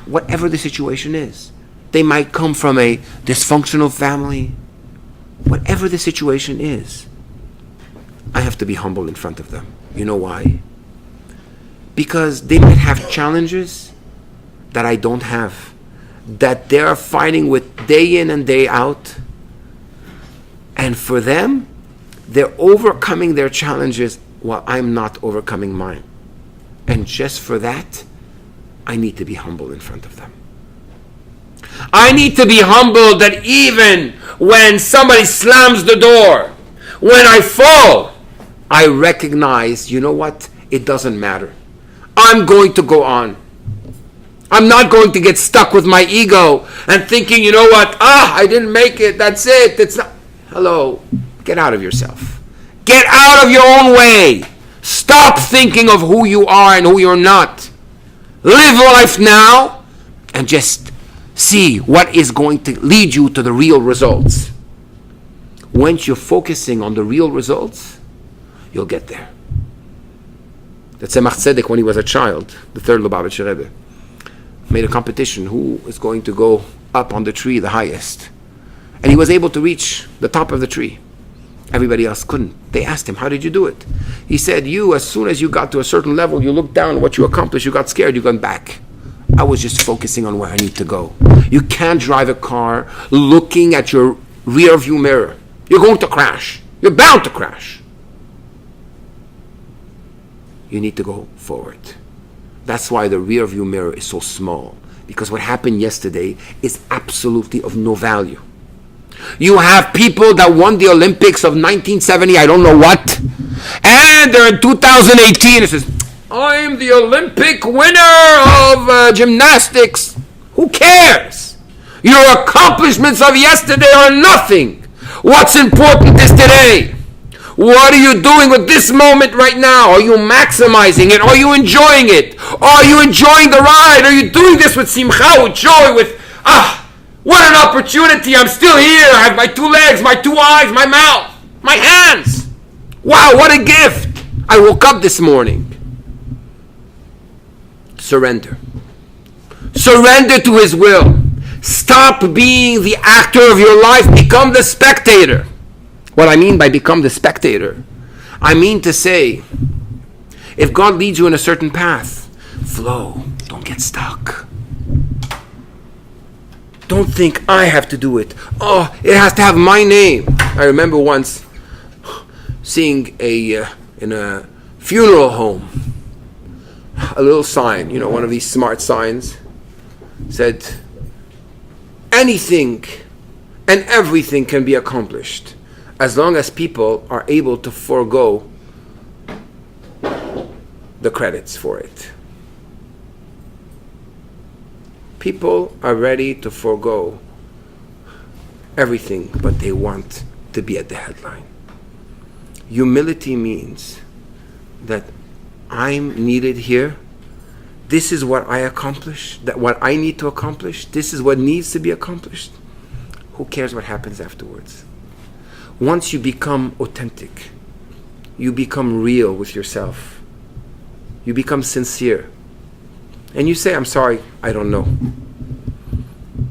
whatever the situation is. They might come from a dysfunctional family. Whatever the situation is, I have to be humble in front of them. You know why? Because they might have challenges that I don't have, that they're fighting with day in and day out. And for them, they're overcoming their challenges while I'm not overcoming mine. And just for that, I need to be humble in front of them. I need to be humble that even when somebody slams the door, when I fall, I recognize, you know what? It doesn't matter. I'm going to go on. I'm not going to get stuck with my ego and thinking, you know what? I didn't make it. That's it. It's not. Hello. Get out of yourself. Get out of your own way. Stop thinking of who you are and who you're not. Live life now and just see what is going to lead you to the real results. Once you're focusing on the real results, you'll get there. The Tzemach Tzedek, when he was a child, the third Lubavitcher Rebbe, made a competition who is going to go up on the tree the highest. And he was able to reach the top of the tree. Everybody else couldn't. They asked him, how did you do it? He said, as soon as you got to a certain level, you looked down at what you accomplished, you got scared, you went back. I was just focusing on where I need to go. You can't drive a car looking at your rear view mirror. You're going to crash. You're bound to crash. You need to go forward. That's why the rear view mirror is so small. Because what happened yesterday is absolutely of no value. You have people that won the Olympics of 1970, I don't know what, and they're in 2018. It says, I'm the Olympic winner of gymnastics. Who cares? Your accomplishments of yesterday are nothing. What's important is today. What are you doing with this moment right now? Are you maximizing it? Are you enjoying it? Are you enjoying the ride? Are you doing this with simcha, with joy, with, what an opportunity. I'm still here. I have my two legs, my two eyes, my mouth, my hands. Wow, what a gift. I woke up this morning. Surrender. Surrender to His will. Stop being the actor of your life. Become the spectator. What I mean by become the spectator, I mean to say, if God leads you in a certain path, flow. Don't get stuck. Don't think I have to do it. Oh, it has to have my name. I remember once seeing in a funeral home, a little sign, one of these smart signs, said, anything and everything can be accomplished as long as people are able to forego the credits for it. People are ready to forego everything, but they want to be at the headline. Humility means that I'm needed here. This is what I accomplish, that what I need to accomplish, this is what needs to be accomplished. Who cares what happens afterwards? Once you become authentic, you become real with yourself. You become sincere. And you say, I'm sorry, I don't know.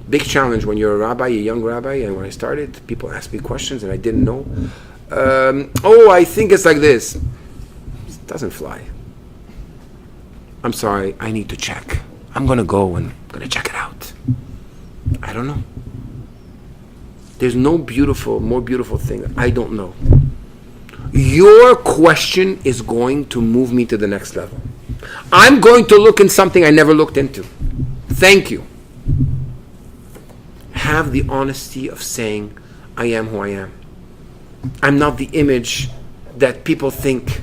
Big challenge when you're a rabbi, a young rabbi, and when I started, people asked me questions and I didn't know. I think it's like this. It doesn't fly. I'm sorry, I need to check. I'm going to go and I'm going to check it out. I don't know. There's no more beautiful thing that I don't know. Your question is going to move me to the next level. I'm going to look in something I never looked into. Thank you. Have the honesty of saying, I am who I am. I'm not the image that people think.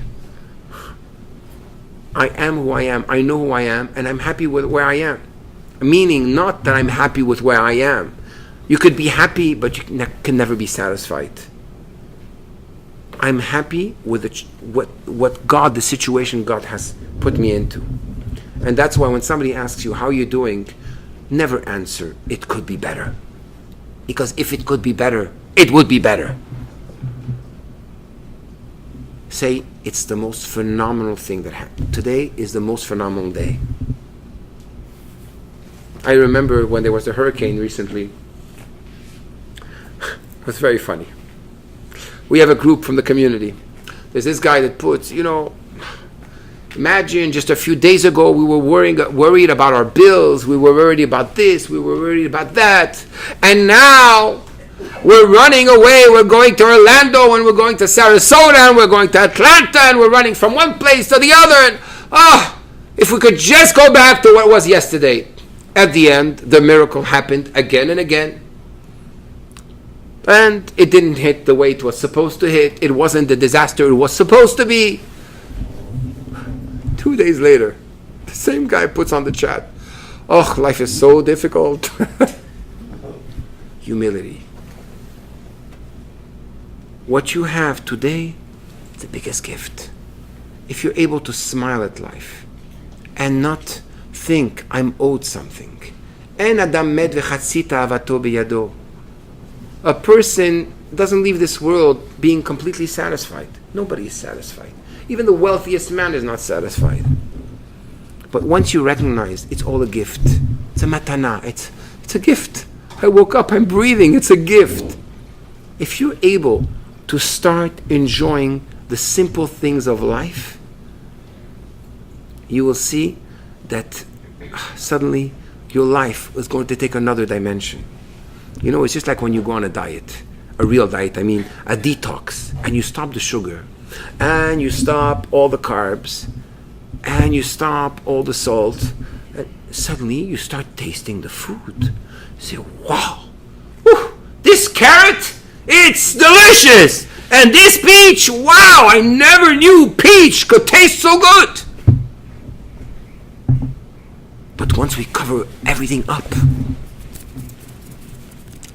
I am who I am. I know who I am, and I'm happy with where I am. Meaning not that I'm happy with where I am. You could be happy, but you can never be satisfied. I'm happy with what God, the situation God has put me into. And that's why when somebody asks you, how are you doing? Never answer, it could be better. Because if it could be better, it would be better. Say, it's the most phenomenal thing that happened. Today is the most phenomenal day. I remember when there was a hurricane recently. It was very funny. We have a group from the community. There's this guy that puts, imagine just a few days ago we were worried about our bills, we were worried about this, we were worried about that, and now we're running away, we're going to Orlando, and we're going to Sarasota, and we're going to Atlanta, and we're running from one place to the other, and if we could just go back to what was yesterday. At the end, the miracle happened again and again. And it didn't hit the way it was supposed to hit. It wasn't the disaster it was supposed to be. 2 days later, the same guy puts on the chat, life is so difficult. Humility. What you have today is the biggest gift. If you're able to smile at life and not think I'm owed something. En adam med v'chatzita avato biyado. A person doesn't leave this world being completely satisfied. Nobody is satisfied. Even the wealthiest man is not satisfied. But once you recognize it's all a gift, it's a matana, it's a gift. I woke up, I'm breathing, it's a gift. If you're able to start enjoying the simple things of life, you will see that suddenly your life is going to take another dimension. It's just like when you go on a diet, a real diet, a detox, and you stop the sugar, and you stop all the carbs, and you stop all the salt, and suddenly you start tasting the food. You say, wow, this carrot, it's delicious! And this peach, wow, I never knew peach could taste so good! But once we cover everything up,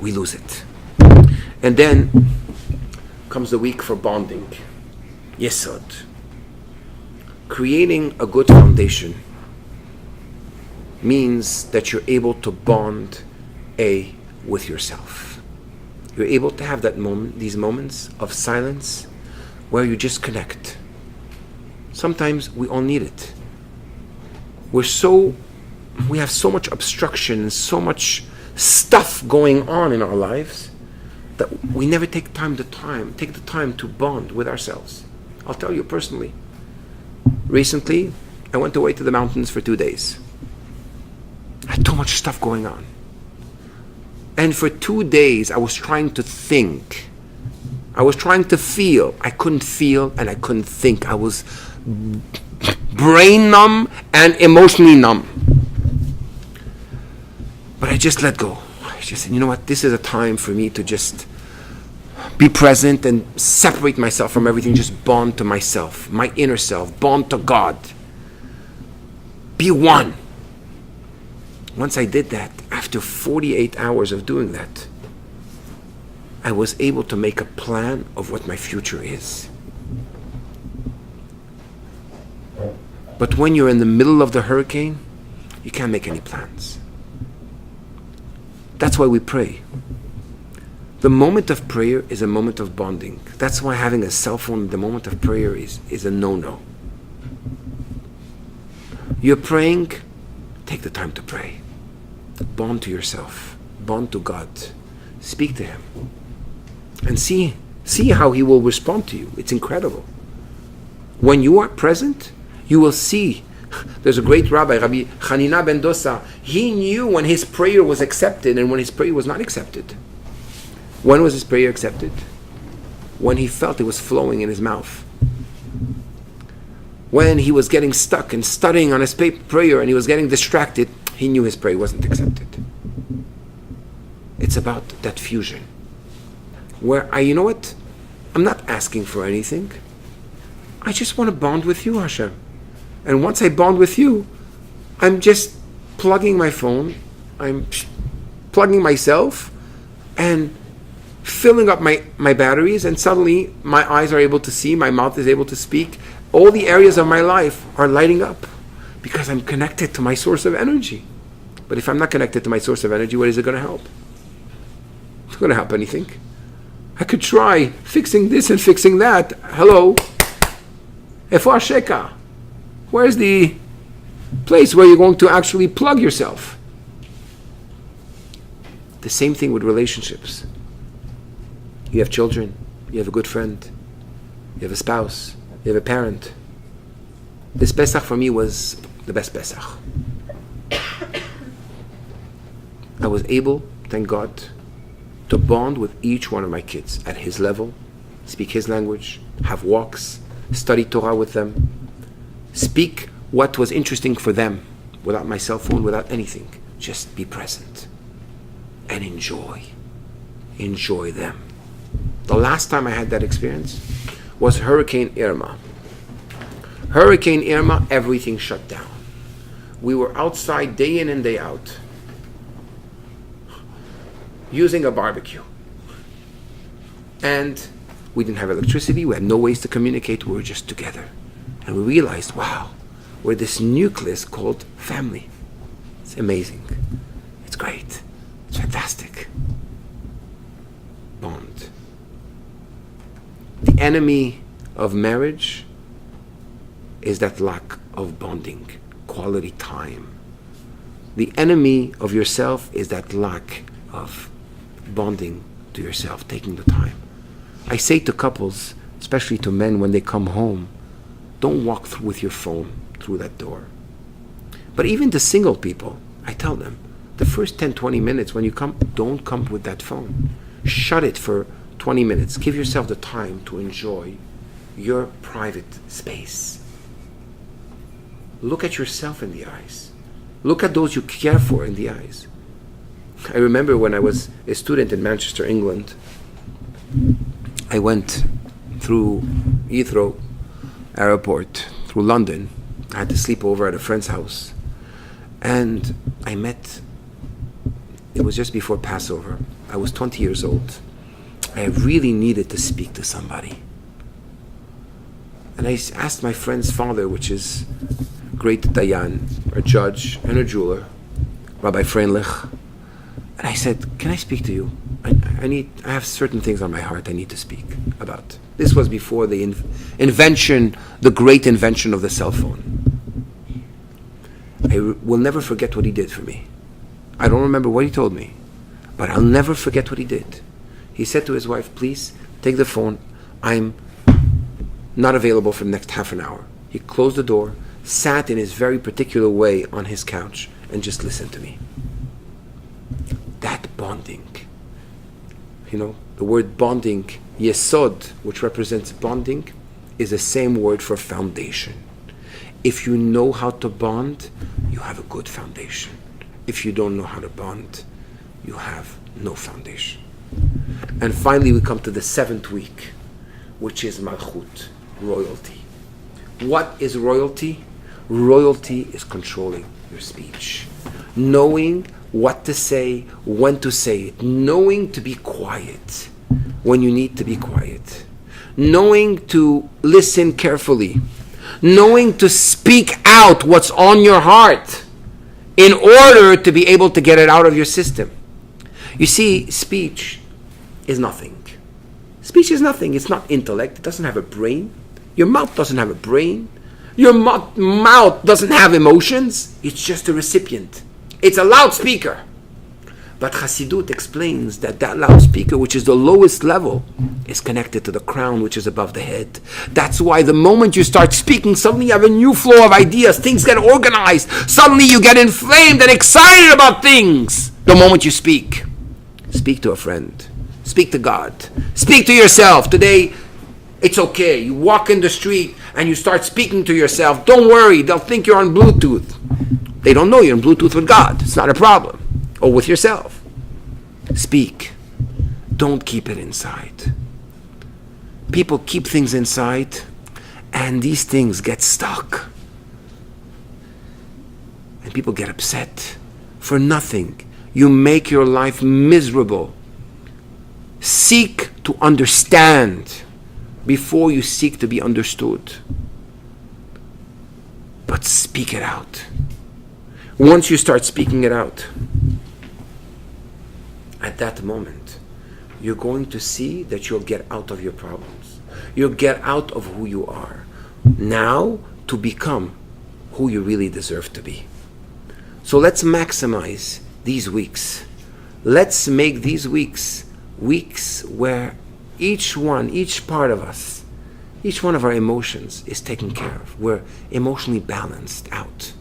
we lose it. And then comes the week for bonding. Yesod. Creating a good foundation means that you're able to bond with yourself. You're able to have these moments of silence where you just connect. Sometimes we all need it. We have so much obstruction and so much stuff going on in our lives that we never take the time to bond with ourselves. I'll tell you personally. Recently, I went away to the mountains for 2 days. I had too much stuff going on. And for 2 days, I was trying to think. I was trying to feel. I couldn't feel and I couldn't think. I was brain numb and emotionally numb. But I just let go. I just said, you know what? This is a time for me to just be present and separate myself from everything. Just bond to myself, my inner self. Bond to God. Be one. Once I did that, after 48 hours of doing that, I was able to make a plan of what my future is. But when you're in the middle of the hurricane, you can't make any plans. That's why we pray. The moment of prayer is a moment of bonding. That's why having a cell phone in the moment of prayer is a no-no. You're praying, take the time to pray. Bond to yourself. Bond to God. Speak to Him. And see how He will respond to you. It's incredible. When you are present, you will see. There's a great rabbi, Rabbi Hanina ben Dosa. He knew when his prayer was accepted and when his prayer was not accepted. When was his prayer accepted? When he felt it was flowing in his mouth. When he was getting stuck and studying on his prayer and he was getting distracted, he knew his prayer wasn't accepted. It's about that fusion. Where you know what? I'm not asking for anything. I just want to bond with you, Hashem. And once I bond with you, I'm just plugging my phone, I'm plugging myself, and filling up my batteries, and suddenly my eyes are able to see, my mouth is able to speak. All the areas of my life are lighting up because I'm connected to my source of energy. But if I'm not connected to my source of energy, what is it going to help? It's not going to help anything. I could try fixing this and fixing that. Hello? Efo Asheka? Where's the place where you're going to actually plug yourself? The same thing with relationships. You have children, you have a good friend, you have a spouse, you have a parent. This Pesach for me was the best Pesach. I was able, thank God, to bond with each one of my kids at his level, speak his language, have walks, study Torah with them, speak what was interesting for them, without my cell phone, without anything. Just be present and enjoy them. The last time I had that experience was Hurricane Irma. Hurricane Irma, everything shut down. We were outside day in and day out using a barbecue. And we didn't have electricity, we had no ways to communicate, we were just together. And we realized, wow, we're this nucleus called family. It's amazing. It's great. It's fantastic. Bond. The enemy of marriage is that lack of bonding, quality time. The enemy of yourself is that lack of bonding to yourself, taking the time. I say to couples, especially to men when they come home, don't walk with your phone through that door. But even the single people, I tell them, the first 10, 20 minutes when you come, don't come with that phone. Shut it for 20 minutes. Give yourself the time to enjoy your private space. Look at yourself in the eyes. Look at those you care for in the eyes. I remember when I was a student in Manchester, England, I went through Heathrow Airport, through London. I had to sleep over at a friend's house. And I met, it was just before Passover. I was 20 years old. I really needed to speak to somebody. And I asked my friend's father, which is great Dayan, a judge and a jeweler, Rabbi Freundlich. And I said, can I speak to you? I have certain things on my heart I need to speak about. This was before the invention, the great invention of the cell phone. I will never forget what he did for me. I don't remember what he told me, but I'll never forget what he did. He said to his wife, please take the phone. I'm not available for the next half an hour. He closed the door, sat in his very particular way on his couch, and just listened to me. That bonding. The word bonding, yesod, which represents bonding, is the same word for foundation. If you know how to bond, you have a good foundation. If you don't know how to bond, you have no foundation. And finally we come to the 7th week, which is Malchut, royalty. What is royalty? Royalty is controlling your speech. Knowing what to say, when to say it. Knowing to be quiet when you need to be quiet. Knowing to listen carefully. Knowing to speak out what's on your heart in order to be able to get it out of your system. You see, speech is nothing. Speech is nothing. It's not intellect. It doesn't have a brain. Your mouth doesn't have a brain. Your mouth doesn't have emotions. It's just a recipient. It's a loudspeaker. But Chassidut explains that loudspeaker, which is the lowest level, is connected to the crown, which is above the head. That's why the moment you start speaking, suddenly you have a new flow of ideas. Things get organized. Suddenly you get inflamed and excited about things. The moment you speak. Speak to a friend. Speak to God. Speak to yourself. Today, it's okay. You walk in the street and you start speaking to yourself. Don't worry. They'll think you're on Bluetooth. They don't know you're on Bluetooth with God. It's not a problem. Or with yourself. Speak. Don't keep it inside. People keep things inside, and these things get stuck. And people get upset for nothing. You make your life miserable. Seek to understand before you seek to be understood. But speak it out. Once you start speaking it out, at that moment, you're going to see that you'll get out of your problems. You'll get out of who you are. Now, to become who you really deserve to be. So let's maximize these weeks. Let's make these weeks where each part of us, each one of our emotions is taken care of. We're emotionally balanced out.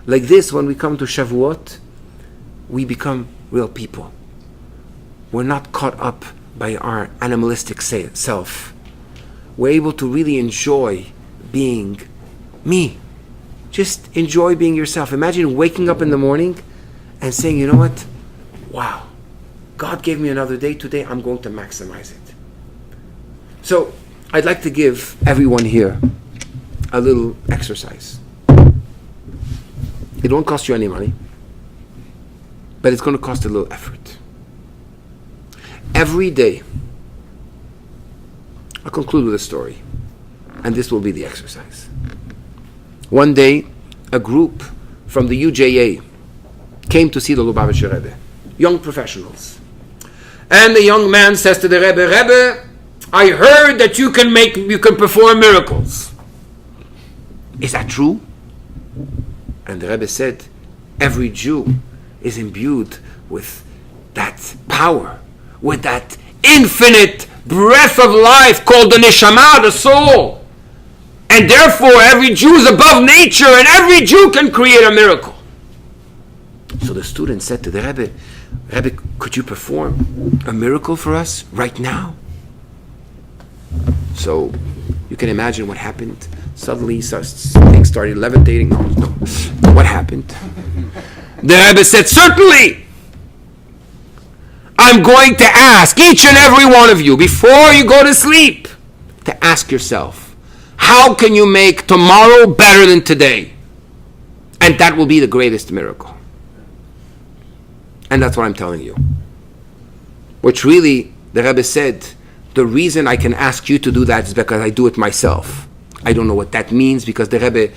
Like this, when we come to Shavuot, we become real people. We're not caught up by our animalistic self. We're able to really enjoy being me. Just enjoy being yourself. Imagine waking up in the morning and saying, you know what? Wow, God gave me another day. Today I'm going to maximize it. So I'd like to give everyone here a little exercise. It won't cost you any money, but it's going to cost a little effort. Every day, I'll conclude with a story, and this will be the exercise. One day, a group from the UJA came to see the Lubavitcher Rebbe, young professionals. And the young man says to the Rebbe, Rebbe, I heard that you can perform miracles. Is that true? And the Rebbe said, every Jew is imbued with that power, with that infinite breath of life called the neshama, the soul. And therefore, every Jew is above nature, and every Jew can create a miracle. So the student said to the Rebbe, could you perform a miracle for us right now? So you can imagine what happened. Suddenly things started levitating. No. What happened? The Rebbe said, certainly, I'm going to ask each and every one of you, before you go to sleep, to ask yourself, how can you make tomorrow better than today? And that will be the greatest miracle. And that's what I'm telling you. Which really, the Rebbe said, the reason I can ask you to do that is because I do it myself. I don't know what that means, because the Rebbe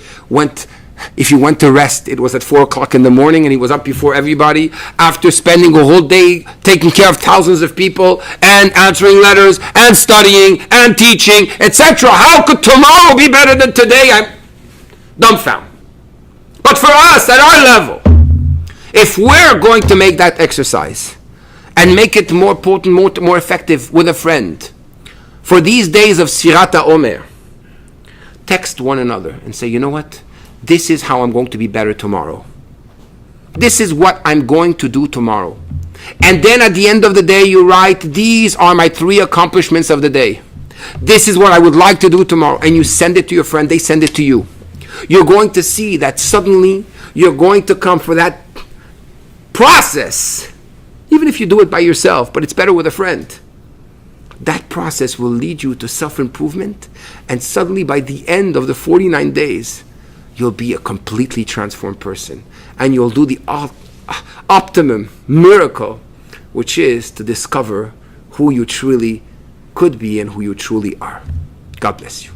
if he went to rest, it was at 4 o'clock in the morning, and he was up before everybody after spending a whole day taking care of thousands of people and answering letters and studying and teaching, etc. How could tomorrow be better than today? I'm dumbfounded. But for us, at our level, if we're going to make that exercise and make it more potent, more effective with a friend, for these days of Sirat HaOmer, text one another and say, you know what? This is how I'm going to be better tomorrow. This is what I'm going to do tomorrow. And then at the end of the day, you write, these are my 3 accomplishments of the day. This is what I would like to do tomorrow. And you send it to your friend, they send it to you. You're going to see that suddenly you're going to come for that process, even if you do it by yourself, but it's better with a friend. That process will lead you to self-improvement, and suddenly by the end of the 49 days, you'll be a completely transformed person, and you'll do the optimum miracle, which is to discover who you truly could be and who you truly are. God bless you.